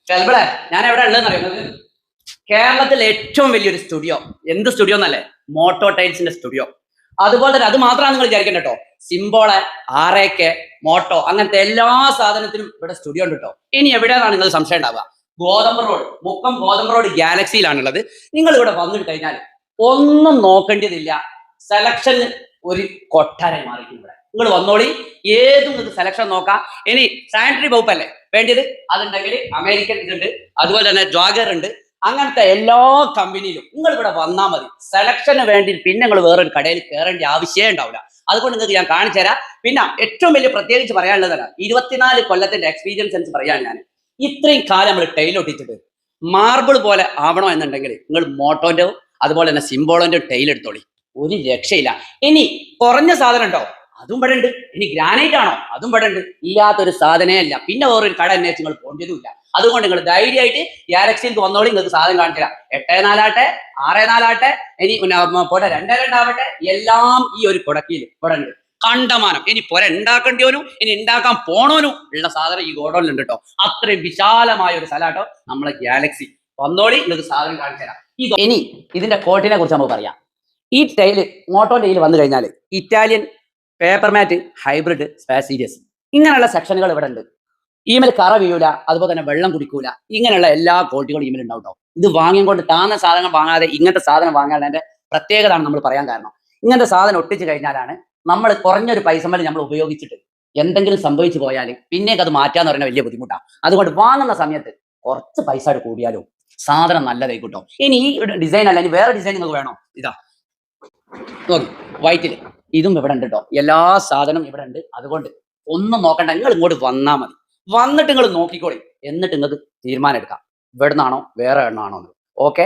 ഷെൽബിളെ ഞാൻ എവിടെ ഉള്ളതെന്ന് അറിയുന്നത് കേരളത്തിലെ ഏറ്റവും വലിയൊരു സ്റ്റുഡിയോ. എന്ത് സ്റ്റുഡിയോ എന്നല്ലേ? മോട്ടോ ടൈൽസിന്റെ സ്റ്റുഡിയോ. അതുപോലെ തന്നെ അത് മാത്രമാണ് നിങ്ങൾ വിചാരിക്കേണ്ട കേട്ടോ. സിംബോള്, RAK, മോട്ടോ അങ്ങനത്തെ എല്ലാ സാധനത്തിനും ഇവിടെ സ്റ്റുഡിയോ ഉണ്ട് കേട്ടോ. ഇനി എവിടെയാണെന്നാണ് നിങ്ങൾ സംശയം ഉണ്ടാവുക? ഗോതമ്പ് റോഡ്, മുക്കം ഗോതമ്പ് റോഡ് ഗാലക്സിയിലാണുള്ളത്. നിങ്ങൾ ഇവിടെ വന്നിട്ട് കഴിഞ്ഞാൽ ഒന്നും നോക്കേണ്ടതില്ല. സെലക്ഷൻ ഒരു കൊട്ടാരം മാറിയിട്ടുണ്ട് ഇവിടെ. നിങ്ങൾ വന്നോളി, ഏതും നിങ്ങൾക്ക് സെലക്ഷൻ നോക്കാം. ഇനി സാനിറ്ററി വകുപ്പല്ലേ വേണ്ടിയത്, അതുണ്ടെങ്കിൽ അമേരിക്കൻ ഇതുണ്ട്, അതുപോലെ തന്നെ ജോഗർ ഉണ്ട്. അങ്ങനത്തെ എല്ലാ കമ്പനിയിലും നിങ്ങൾ ഇവിടെ വന്നാൽ മതി. സെലക്ഷന് വേണ്ടി പിന്നെ നിങ്ങൾ വേറൊരു കടയിൽ കയറേണ്ട ആവശ്യമേ ഉണ്ടാവില്ല. അതുകൊണ്ട് നിങ്ങൾക്ക് ഞാൻ കാണിച്ചു തരാം. പിന്നെ ഏറ്റവും വലിയ പ്രത്യേകിച്ച് പറയാനുള്ളതാണ്, 24 കൊല്ലത്തിന്റെ എക്സ്പീരിയൻസ് എന്ന് പറയാൻ ഞാൻ. ഇത്രയും കാലം നമ്മൾ ടൈൽ ഒട്ടിച്ചിട്ട് മാർബിൾ പോലെ ആവണോ എന്നുണ്ടെങ്കിൽ നിങ്ങൾ മോട്ടോന്റെ അതുപോലെ തന്നെ സിംബോളോന്റെ ടൈൽ എടുത്തോളി, ഒരു രക്ഷയില്ല. ഇനി കുറഞ്ഞ സാധനം ഉണ്ടോ, അതും ഇവിടെ ഉണ്ട്. ഇനി ഗ്രാനൈറ്റ് ആണോ, അതും ഇവിടെ ഉണ്ട്. ഇല്ലാത്തൊരു സാധനമേ അല്ല. പിന്നെ വേറൊരു കട അന്വേഷിച്ച് നിങ്ങൾ പോകേണ്ടതുമില്ല. അതുകൊണ്ട് നിങ്ങൾ ധൈര്യമായിട്ട് ഗാലക്സിയിലേക്ക് വന്നോളി. നിങ്ങൾക്ക് സാധനം കാണിച്ചു തരാം. 8x4 ആട്ടെ, 6x4 ആട്ടെ, ഇനി പോട്ടെ 2x2 ആവട്ടെ, എല്ലാം ഈ ഒരു കുടക്കീൽ ഇവിടെ ഉണ്ട്. കണ്ടമാനം. ഇനി പുര ഉണ്ടാക്കേണ്ടിയോനും ഇനി ഉണ്ടാക്കാൻ പോണോനും ഉള്ള സാധനം ഈ ഗോഡൌണിലുണ്ട് കേട്ടോ. അത്രയും വിശാലമായ ഒരു സ്ഥലമാട്ടോ നമ്മളെ ഗാലക്സി. വന്നോളി, നിങ്ങൾക്ക് സാധനം കാണിച്ചു തരാം. ഇനി ഇതിന്റെ കോട്ടിനെ കുറിച്ച് നമുക്ക് പറയാം. ഈ ടൈല് മോട്ടോ ടൈൽ വന്നു കഴിഞ്ഞാൽ ഇറ്റാലിയൻ, പേപ്പർ മാറ്റ്, ഹൈബ്രിഡ്, സ്പാസീരിയസ് ഇങ്ങനെയുള്ള സെക്ഷനുകൾ ഇവിടെ ഉണ്ട്. ഈമേൽ കറ വീഴൂല, അതുപോലെ തന്നെ വെള്ളം കുടിക്കൂല. ഇങ്ങനെയുള്ള എല്ലാ ക്വാളിറ്റികളും ഈമേൽ ഉണ്ടാവും കേട്ടോ. ഇത് വാങ്ങിക്കൊണ്ട് താന്ന സാധനങ്ങൾ വാങ്ങാതെ ഇങ്ങനത്തെ സാധനം വാങ്ങാതെ പ്രത്യേകത ആണ് നമ്മൾ പറയാൻ കാരണം. ഇങ്ങനത്തെ സാധനം ഒട്ടിച്ച് കഴിഞ്ഞാലാണ് നമ്മൾ കുറഞ്ഞൊരു പൈസ മേലെ നമ്മൾ ഉപയോഗിച്ചിട്ട് എന്തെങ്കിലും സംഭവിച്ചു പോയാൽ പിന്നേക്ക് അത് മാറ്റാന്ന് പറയുന്നത് വലിയ ബുദ്ധിമുട്ടാണ്. അതുകൊണ്ട് വാങ്ങുന്ന സമയത്ത് കുറച്ച് പൈസ കൂടിയാലും സാധനം നല്ലതായിക്കോട്ടോ. ഇനി ഈ ഡിസൈൻ അല്ല, ഇനി വേറെ ഡിസൈൻ നിങ്ങൾക്ക് വേണോ? ഇതാ നോക്കി, വൈറ്റില് ഇതും ഇവിടെ ഉണ്ട് കേട്ടോ. എല്ലാ സാധനവും ഇവിടെ ഉണ്ട്. അതുകൊണ്ട് ഒന്നും നോക്കണ്ട, നിങ്ങൾ ഇങ്ങോട്ട് വന്നാൽ മതി. വന്നിട്ട് നിങ്ങൾ നോക്കിക്കോളി, എന്നിട്ട് നിങ്ങൾക്ക് തീരുമാനം എടുക്കാം ഇവിടെ നിന്നാണോ വേറെ എണ്ണാണോ. ഓക്കെ.